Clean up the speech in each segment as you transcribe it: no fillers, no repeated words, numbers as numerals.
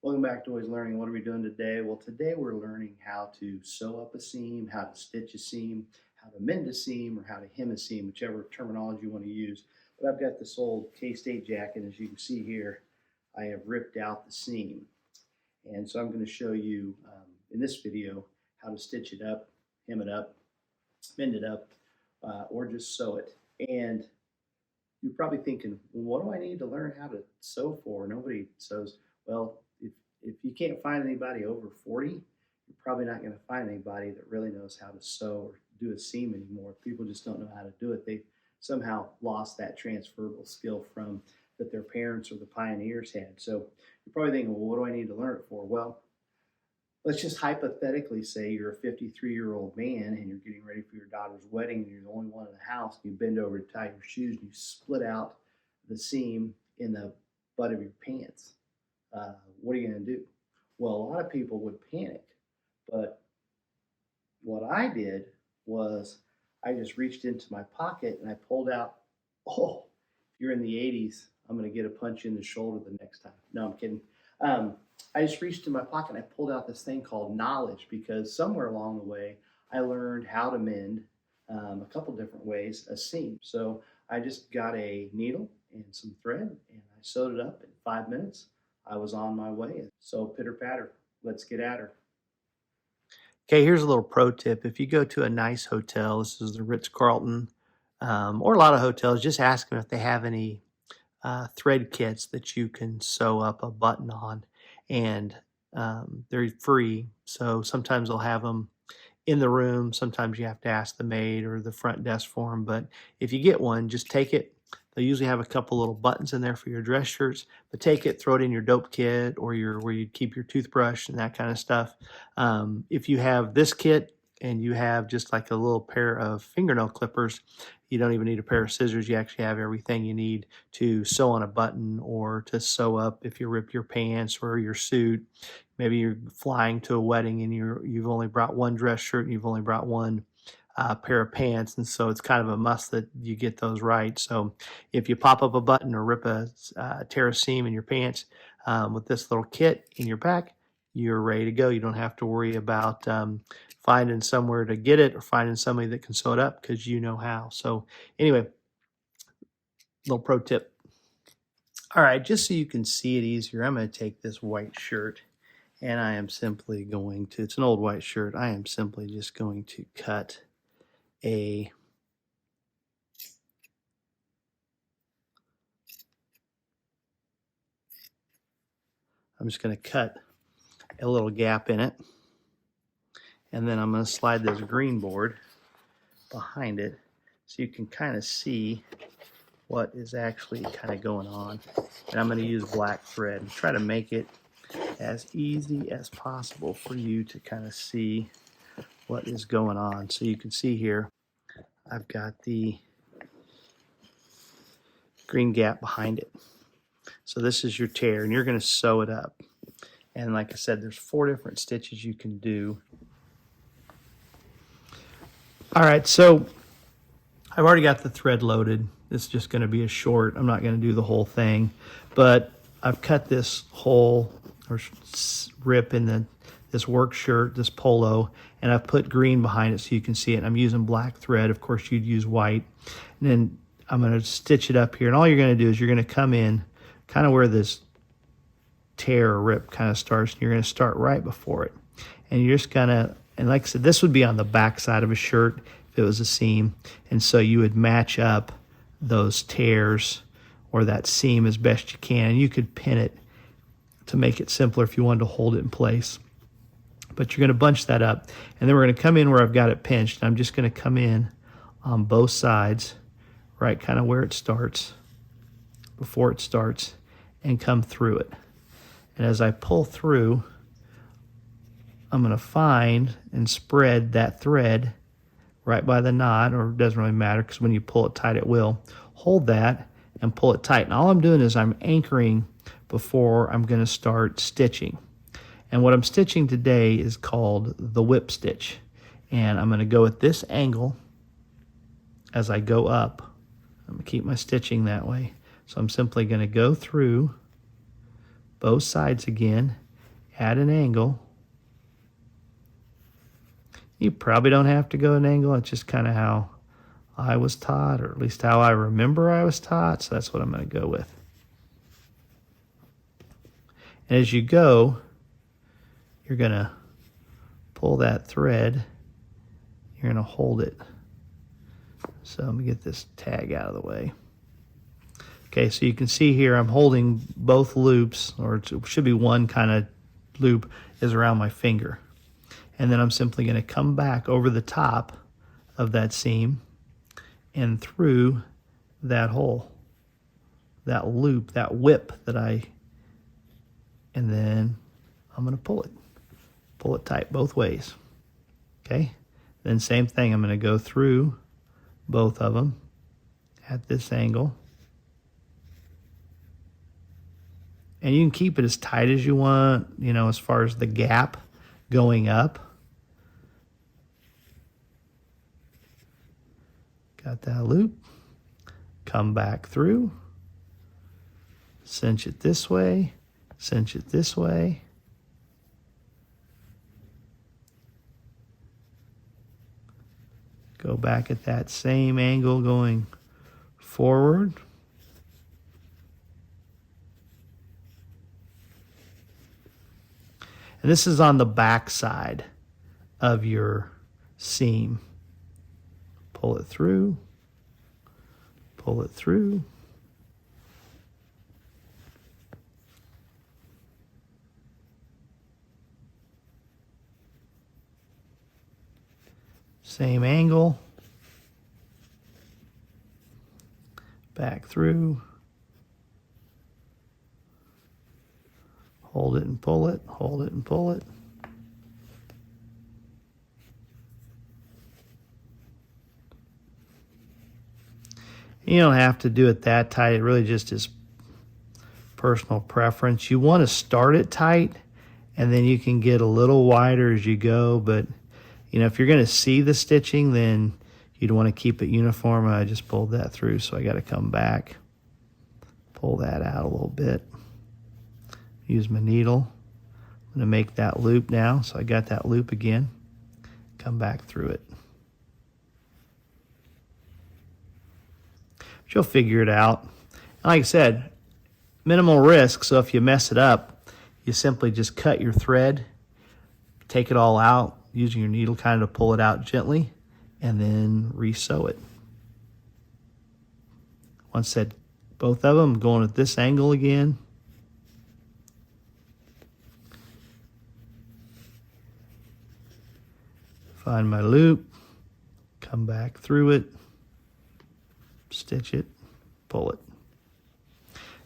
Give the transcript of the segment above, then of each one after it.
Welcome back to Always Learning. What are we doing today? Well, today we're learning how to sew up a seam, how to stitch a seam, how to mend a seam, or how to hem a seam, whichever terminology you want to use. But I've got this old K-State jacket. As you can see here, I have ripped out the seam. And so I'm going to show you in this video how to stitch it up, hem it up, mend it up, or just sew it. And you're probably thinking, well, what do I need to learn how to sew for? Nobody sews. Well, if you can't find anybody over 40, you're probably not going to find anybody that really knows how to sew or do a seam anymore. People just don't know how to do it. They somehow lost that transferable skill from that their parents or the pioneers had. So you're probably thinking, well, what do I need to learn it for? Well, let's just hypothetically say you're a 53-year-old man and you're getting ready for your daughter's wedding and you're the only one in the house. And you bend over to tie your shoes and you split out the seam in the butt of your pants. What are you going to do? Well, a lot of people would panic, but what I did was I just reached into my pocket and I pulled out, oh, if you're in the 80s, I'm going to get a punch in the shoulder the next time. No, I'm kidding. I just reached in my pocket and I pulled out this thing called knowledge because somewhere along the way I learned how to mend a couple different ways a seam. So I just got a needle and some thread and I sewed it up in 5 minutes. I was on my way. So pitter patter, let's get at her. Okay, here's a little pro tip. If you go to a nice hotel, this is the Ritz-Carlton, or a lot of hotels, just ask them if they have any thread kits that you can sew up a button on, and they're free. So sometimes they'll have them in the room. Sometimes you have to ask the maid or the front desk for them. But if you get one, just take it. They'll usually have a couple little buttons in there for your dress shirts, but take it, throw it in your dope kit or your where you keep your toothbrush and that kind of stuff. If you have this kit and you have just like a little pair of fingernail clippers, you don't even need a pair of scissors. You actually have everything you need to sew on a button or to sew up if you rip your pants or your suit. Maybe you're flying to a wedding and you've only brought one dress shirt and you've only brought one pair of pants, and so it's kind of a must that you get those right. So if you pop up a button or rip a tear a seam in your pants with this little kit in your pack, you're ready to go. You don't have to worry about finding somewhere to get it or finding somebody that can sew it up because you know how. So anyway, little pro tip. All right, just so you can see it easier, I'm going to take this white shirt and I am simply going to, it's an old white shirt, I am simply just going to cut I'm just going to cut a little gap in it, and then I'm going to slide this green board behind it so you can kind of see what is actually kind of going on. And I'm going to use black thread and try to make it as easy as possible for you to kind of see what is going on. So you can see here I've got the green gap behind it. So this is your tear, and you're going to sew it up. And like I said, there's 4 different stitches you can do. All right, so I've already got the thread loaded. This is just going to be a short. I'm not going to do the whole thing, but I've cut this hole or rip in this work shirt, this polo, and I've put green behind it so you can see it. I'm using black thread. Of course, you'd use white. And then I'm going to stitch it up here. And all you're going to do is you're going to come in kind of where this tear or rip kind of starts. And you're going to start right before it. And you're just going to, and like I said, this would be on the back side of a shirt if it was a seam. And so you would match up those tears or that seam as best you can. And you could pin it to make it simpler if you wanted to hold it in place. But you're going to bunch that up. And then we're going to come in where I've got it pinched. I'm just going to come in on both sides, right kind of where it starts, before it starts, and come through it. And as I pull through, I'm going to find and spread that thread right by the knot, or it doesn't really matter because when you pull it tight, it will. Hold that and pull it tight. And all I'm doing is I'm anchoring before I'm going to start stitching. And what I'm stitching today is called the whip stitch. And I'm going to go at this angle as I go up. I'm going to keep my stitching that way. So I'm simply going to go through both sides again, at an angle. You probably don't have to go an angle. It's just kind of how I was taught, or at least how I remember I was taught. So that's what I'm going to go with. And as you go, you're going to pull that thread. You're going to hold it. So let me get this tag out of the way. Okay, so you can see here I'm holding both loops, or it should be one kind of loop is around my finger. And then I'm simply going to come back over the top of that seam and through that hole, that loop, that whip that and then I'm going to pull it tight both ways. Okay, then same thing, I'm going to go through both of them at this angle. And you can keep it as tight as you want, you know, as far as the gap going up. Got that loop. Come back through. Cinch it this way. Cinch it this way. Go back at that same angle going forward. And this is on the back side of your seam. Pull it through. Pull it through. Same angle. Back through. Hold it and pull it, hold it and pull it. You don't have to do it that tight. It really just is personal preference. You want to start it tight, and then you can get a little wider as you go. But, you know, if you're going to see the stitching, then you'd want to keep it uniform. I just pulled that through, so I got to come back, pull that out a little bit. Use my needle. I'm going to make that loop now. So I got that loop again. Come back through it. But you'll figure it out. Like I said, minimal risk. So if you mess it up, you simply just cut your thread, take it all out, using your needle kind of to pull it out gently, and then re-sew it. Once said, both of them going at this angle again. Find my loop, come back through it, stitch it, pull it.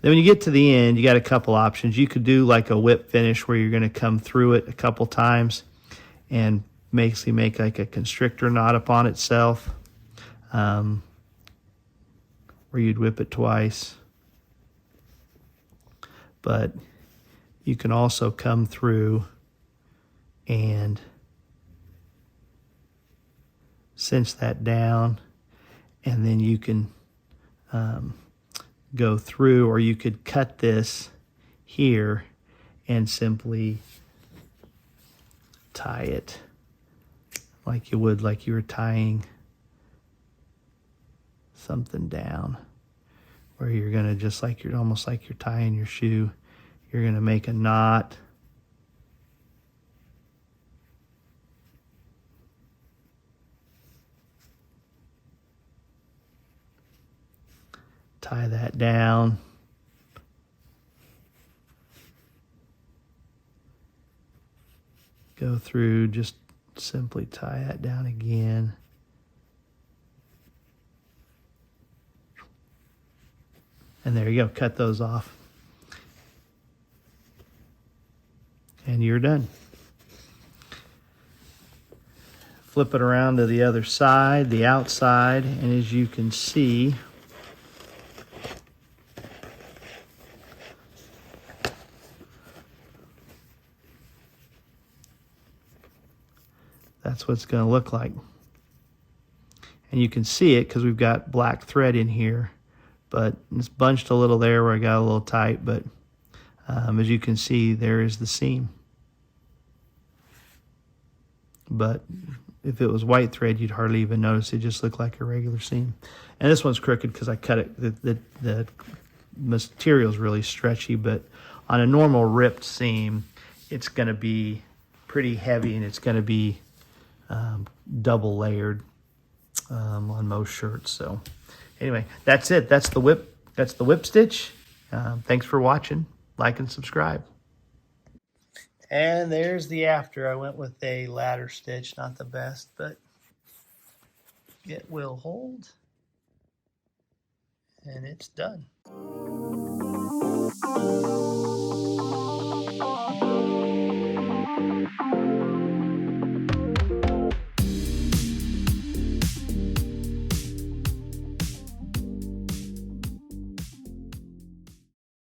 Then when you get to the end, you got a couple options. You could do like a whip finish where you're going to come through it a couple times and basically make like a constrictor knot upon itself, where you'd whip it twice. But you can also come through and cinch that down, and then you can go through, or you could cut this here and simply tie it like you would, like you were tying something down, where you're going to, just like you're almost like you're tying your shoe, you're going to make a knot. Tie that down. Go through, just simply tie that down again. And there you go, cut those off. And you're done. Flip it around to the other side, the outside, and as you can see, that's what it's going to look like. And you can see it because we've got black thread in here, but it's bunched a little there where I got a little tight, but as you can see, there is the seam. but if it was white thread, you'd hardly even notice. It just looked like a regular seam. And this one's crooked because I cut it. The material's really stretchy, but on a normal ripped seam, it's going to be pretty heavy, and it's going to be double layered on most shirts. So anyway, that's it. That's the whip. That's the whip stitch. Thanks for watching. Like and subscribe. And there's the after. I went with a ladder stitch, not the best, but it will hold. And it's done.